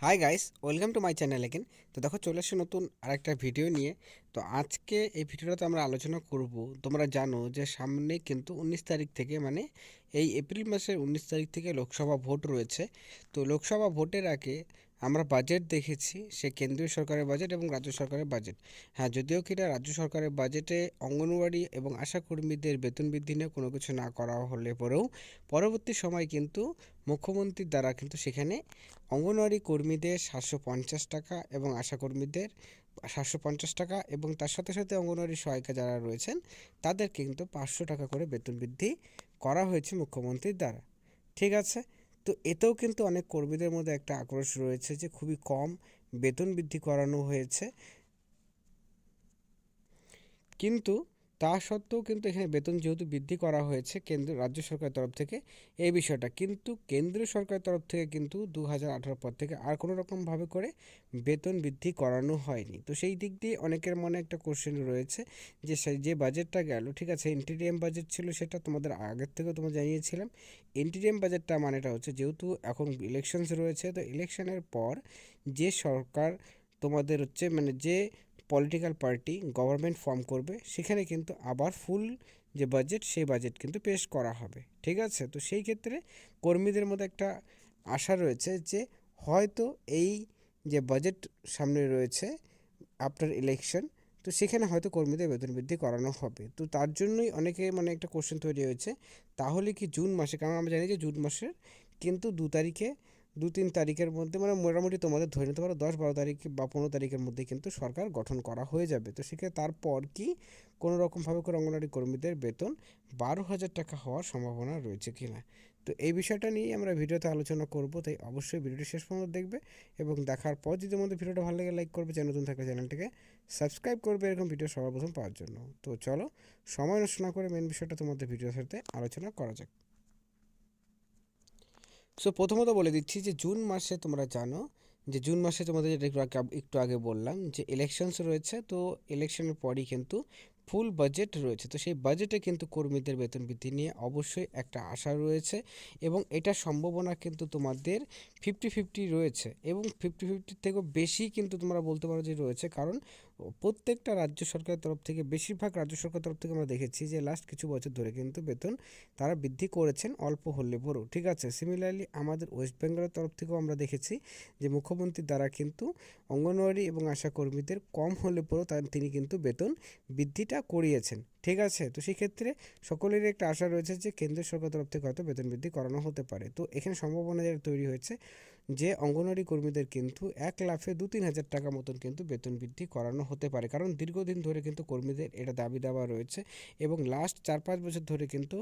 Hi guys, welcome to my channel again. তো দেখো, চলে এসে নতুন আরেকটা ভিডিও নিয়ে। তো আজকে এই ভিডিওটাতে আমরা আলোচনা করব। তোমরা জানো যে সামনে কিন্তু 19 তারিখ থেকে, মানে এই এপ্রিল মাসের 19 তারিখ থেকে লোকসভা ভোট রয়েছে। তো লোকসভা ভোটের আগে আমরা বাজেট দেখেছি, সে কেন্দ্রীয় সরকারের বাজেট এবং রাজ্য সরকারের বাজেট। হ্যাঁ, যদিও কিনা রাজ্য সরকারের বাজেটে অঙ্গনওয়াড়ি এবং আশা কর্মীদের বেতন বৃদ্ধি নিয়ে কোনো কিছু না করা হলে পরেও পরবর্তী সময় কিন্তু মুখ্যমন্ত্রীর দ্বারা কিন্তু সেখানে অঙ্গনওয়াড়ি কর্মীদের 750 টাকা এবং আশাকর্মীদের 750 টাকা, এবং তার সাথে সাথে অঙ্গনওয়াড়ি সহায়িকা যারা রয়েছেন তাদের কিন্তু 500 টাকা করে বেতন বৃদ্ধি করা হয়েছে মুখ্যমন্ত্রীর দ্বারা। ঠিক আছে। তো এতেও কিন্তু অনেক কর্মীদের মধ্যে একটা আক্রোশ রয়েছে যে খুবই কম বেতন বৃদ্ধি করানো হয়েছে। কিন্তু তা সত্ত্বেও কিন্তু এখানে বেতন যেহেতু বৃদ্ধি করা হয়েছে রাজ্য সরকারের তরফ থেকে, এই বিষয়টা কিন্তু কেন্দ্রীয় সরকারের তরফ থেকে কিন্তু 2018 পর থেকে আর কোনো রকমভাবে করে বেতন বৃদ্ধি করানো হয়নি। তো সেই দিক দিয়ে অনেকের মনে একটা কোশ্চেন রয়েছে যে যে বাজেটটা গেল, ঠিক আছে, ইন্টিরিয়াম বাজেট ছিল, সেটা তোমাদের আগের থেকেও তোমরা জানিয়েছিলাম। ইন্টিরিয়াম বাজেটটা মানেটা হচ্ছে, যেহেতু এখন ইলেকশনস রয়েছে, তো ইলেকশনের পর যে সরকার তোমাদের হচ্ছে, মানে যে পলিটিক্যাল পার্টি গভর্নমেন্ট ফর্ম করবে, সেখানে কিন্তু আবার ফুল যে বাজেট, সেই বাজেট কিন্তু পেশ করা হবে। ঠিক আছে। তো সেই ক্ষেত্রে কর্মীদের মধ্যে একটা আশা রয়েছে যে হয়তো এই যে বাজেট সামনে রয়েছে আফটার ইলেকশন, তো সেখানে হয়তো কর্মীদের বেতন বৃদ্ধি করানো হবে। তো তার জন্যই অনেকে মানে একটা কোশ্চেন তৈরি হয়েছে, তাহলে কি জুন মাসে, কারণ আমরা জানি যে জুন মাসের কিন্তু 2 তারিখে 2-3 তারিখের মধ্যে, মানে মোটামুটি তোমাদের ধরে নিতে পারো 10-12 তারিখ বা 15 তারিখের মধ্যে কিন্তু সরকার গঠন করা হয়ে যাবে। তো সেক্ষেত্রে তারপর কি কোনো রকমভাবে করে অঙ্গনওয়াড়ি কর্মীদের বেতন 12,000 টাকা হওয়ার সম্ভাবনা রয়েছে কিনা, তো এই বিষয়টা নিয়েই আমরা ভিডিওতে আলোচনা করব। তাই অবশ্যই ভিডিওটি শেষ পর্যন্ত দেখবে, এবং দেখার পর যদি তোমাদের ভিডিওটা ভালো লাগে লাইক করবে, চ্যানেল নতুন থাকলে চ্যানেলটিকে সাবস্ক্রাইব করবে এরকম ভিডিও সবার প্রথম পাওয়ার জন্য। তো চলো, সময় নষ্ট না করে মেন বিষয়টা তোমাদের ভিডিওর সাথে আলোচনা করা যাক। সো প্রথমত বলে দিচ্ছি যে জুন মাসে তোমরা জানো যে জুন মাসে তোমাদের যেটা একটু আগে বললাম যে ইলেকশনস রয়েছে। তো ইলেকশনের পরই কিন্তু ফুল বাজেট রয়েছে। তো সেই বাজেটে কিন্তু কর্মীদের বেতন বৃদ্ধি নিয়ে অবশ্যই একটা আশা রয়েছে, এবং এটার সম্ভাবনা কিন্তু তোমাদের 50-50 রয়েছে, এবং 50-50 থেকেও বেশি কিন্তু তোমরা বলতে পারো যে রয়েছে। কারণ প্রত্যেকটা রাজ্য সরকারের তরফ থেকে, বেশিরভাগ রাজ্য সরকারের তরফ থেকে আমরা দেখেছি যে লাস্ট কিছু বছর ধরে কিন্তু বেতন তারা বৃদ্ধি করেছেন, অল্প হলে বড়। ঠিক আছে। সিমিলারলি আমাদের ওয়েস্ট বেঙ্গলের তরফ থেকেও আমরা দেখেছি যে মুখ্যমন্ত্রীর দ্বারা কিন্তু অঙ্গনওয়াড়ি এবং আশা কর্মীদের কম হলে পরেও তিনি কিন্তু বেতন বৃদ্ধিটা করিয়েছেন। ঠিক আছে। তো সেই ক্ষেত্রে সকলেরই একটা আশা রয়েছে যে কেন্দ্র সরকারের তরফ থেকে হয়তো বেতন বৃদ্ধি করানো হতে পারে। তো এখানে সম্ভাবনা যেটা তৈরি হয়েছে যে অঙ্গনওয়াড়ি কর্মীদের কিন্তু 1 লাফে 2-3 হাজার টাকা মতন কিন্তু বেতন বৃদ্ধি করানো হতে পারে, কারণ দীর্ঘদিন ধরে কিন্তু কর্মীদের এটা দাবি দেওয়া রয়েছে, এবং লাস্ট 4-5 বছর ধরে কিন্তু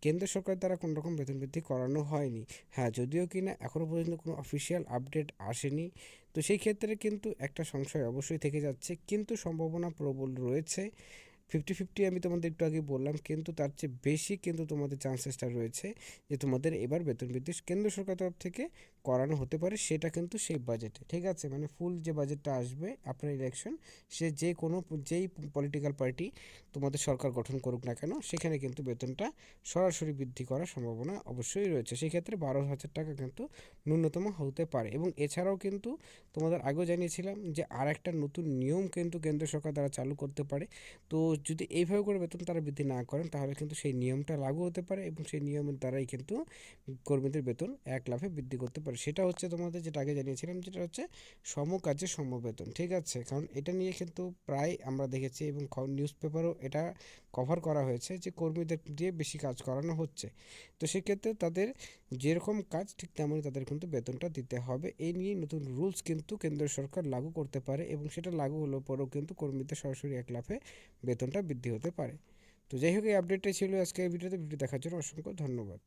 কেন্দ্র সরকার দ্বারা কোনো রকম বেতন বৃদ্ধি করানো হয়নি। হ্যাঁ, যদিও কিনা এখনও পর্যন্ত কোনো অফিসিয়াল আপডেট আসেনি। তো সেই ক্ষেত্রে কিন্তু একটা সংশয় অবশ্যই থেকে যাচ্ছে, কিন্তু সম্ভাবনা প্রবল রয়েছে। 50-50 আমি তোমাদের একটু আগে বললাম, কিন্তু তার চেয়ে বেশি কিন্তু তোমাদের চান্সেসটা রয়েছে যে তোমাদের এবার বেতন বৃদ্ধি কেন্দ্র সরকার তরফ থেকে করানো হতে পারে, সেটা কিন্তু সেই বাজেটে। ঠিক আছে। মানে ফুল যে বাজেটটা আসবে আপনার ইলেকশন, সে যে কোনো যেই পলিটিক্যাল পার্টি তোমাদের সরকার গঠন করুক না কেন, সেখানে কিন্তু বেতনটা সরাসরি বৃদ্ধি করার সম্ভাবনা অবশ্যই রয়েছে। সেক্ষেত্রে 12,000 টাকা কিন্তু ন্যূনতম হতে পারে। এবং এছাড়াও কিন্তু তোমাদের আগেও জানিয়েছিলাম যে আর একটা নতুন নিয়ম কিন্তু কেন্দ্র সরকার দ্বারা চালু করতে পারে। তো যদি এইভাবে করে বেতন তারা বৃদ্ধি না করেন, তাহলে কিন্তু সেই নিয়মটা লাগু হতে পারে, এবং সেই নিয়মের দ্বারাই কিন্তু কর্মীদের বেতন 1 লাফে বৃদ্ধি করতে পারে। সেটা হচ্ছে তোমাদের যেটা আগে জানিয়েছিলাম, যেটা হচ্ছে সম কাজে সম বেতন। ঠিক আছে। কারণ এটা নিয়ে কিন্তু প্রায় আমরা দেখেছি, এবং নিউজ পেপারও এটা কভার করা হয়েছে যে কর্মীদের দিয়ে বেশি কাজ করানো হচ্ছে। তো সেক্ষেত্রে তাদের যেরকম কাজ ঠিক তেমনই তাদের কিন্তু বেতনটা দিতে হবে। এই নিয়ে নতুন রুলস কিন্তু কেন্দ্র সরকার লাগু করতে পারে, এবং সেটা লাগু হলেও পরেও কিন্তু কর্মীদের সরাসরি 1 লাফে বেতনটা বৃদ্ধি হতে পারে। তো যাই হোক, এই আপডেটটাই ছিল আজকে এই ভিডিওতে। ভিডিও দেখার জন্য অসংখ্য ধন্যবাদ।